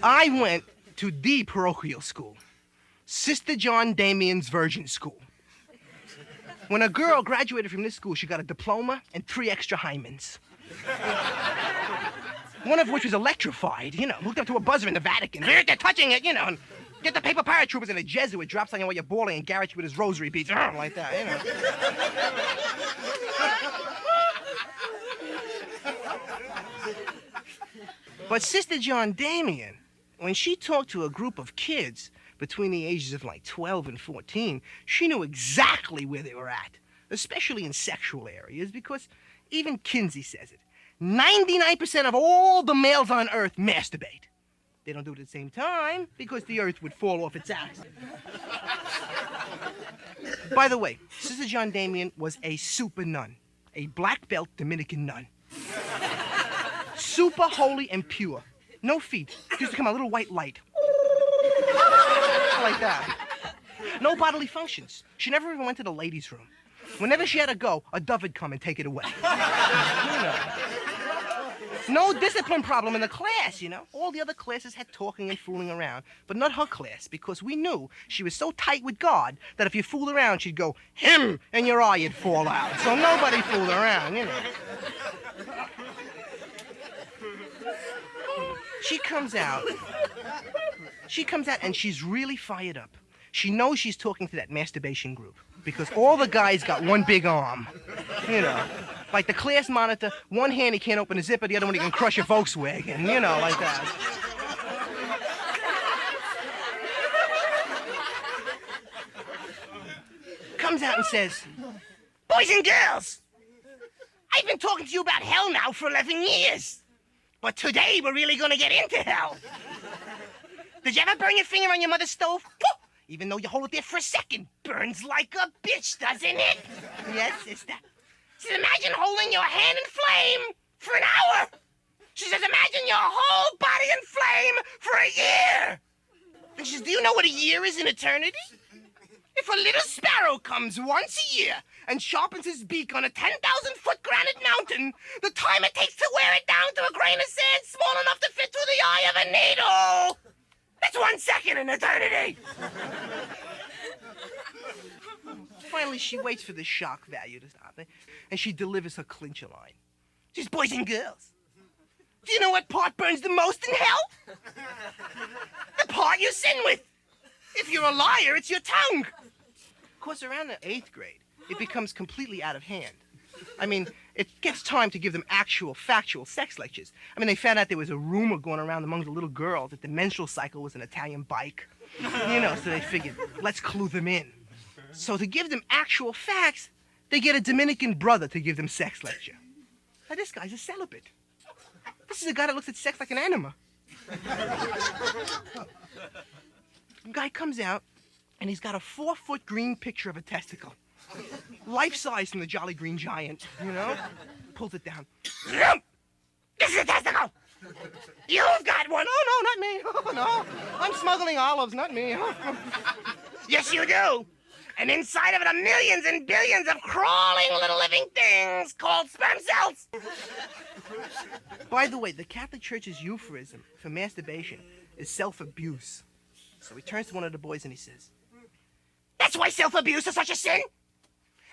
I went to the parochial school, Sister John Damien's Virgin School. When a girl graduated from this school, she got a diploma and 3 extra hymens. One of which was electrified, hooked up to a buzzer in the Vatican. They're touching it, and get the paper paratroopers and a Jesuit drops on you while you're bawling and garrots you with his rosary beads, like that, But Sister John Damien, when she talked to a group of kids between the ages of like 12 and 14, she knew exactly where they were at, especially in sexual areas, because even Kinsey says it. 99% of all the males on Earth masturbate. They don't do it at the same time because the Earth would fall off its axis. By the way, Sister John Damien was a super nun, a black belt Dominican nun. Super holy and pure. No feet. She used to come a little white light. Like that. No bodily functions. She never even went to the ladies' room. Whenever she had to go, a dove would come and take it away. No discipline problem in the class, All the other classes had talking and fooling around, but not her class, because we knew she was so tight with God that if you fooled around, she'd go, him, and your eye would fall out. So nobody fooled around, She comes out and she's really fired up. She knows she's talking to that masturbation group because all the guys got one big arm, Like the class monitor, one hand he can't open a zipper, the other one he can crush a Volkswagen, like that. Comes out and says, boys and girls, I've been talking to you about hell now for 11 years. But today we're really gonna get into hell. Did you ever burn your finger on your mother's stove? Even though you hold it there for a second, burns like a bitch, doesn't it? Yes, sister. She says, imagine holding your hand in flame for an hour. She says, imagine your whole body in flame for a year. And she says, do you know what a year is in eternity? If a little sparrow comes once a year and sharpens his beak on a 10,000-foot granite mountain, the time it takes to wear it down to a grain of sand small enough to fit through the eye of a needle, that's 1 second in eternity. Finally, she waits for the shock value to stop it, and she delivers her clincher line. She says, boys and girls, do you know what part burns the most in hell? The part you sin with. If you're a liar, it's your tongue. Of course, around the 8th grade, it becomes completely out of hand. I mean, it gets time to give them actual, factual sex lectures. I mean, they found out there was a rumor going around among the little girls that the menstrual cycle was an Italian bike. So they figured, let's clue them in. So to give them actual facts, they get a Dominican brother to give them sex lecture. Now, this guy's a celibate. This is a guy that looks at sex like an anima. The guy comes out, and he's got a 4-foot green picture of a testicle. Life-size from the Jolly Green Giant, Pulls it down. This is a testicle! You've got one! Oh, no, not me. Oh, no. I'm smuggling olives, not me. Yes, you do. And inside of it are millions and billions of crawling little living things called sperm cells. By the way, the Catholic Church's euphemism for masturbation is self-abuse. So he turns to one of the boys and he says, that's why self-abuse is such a sin.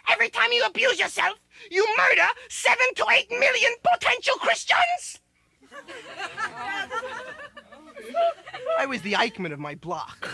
Every time you abuse yourself, you murder 7 to 8 million potential Christians. I was the Eichmann of my block.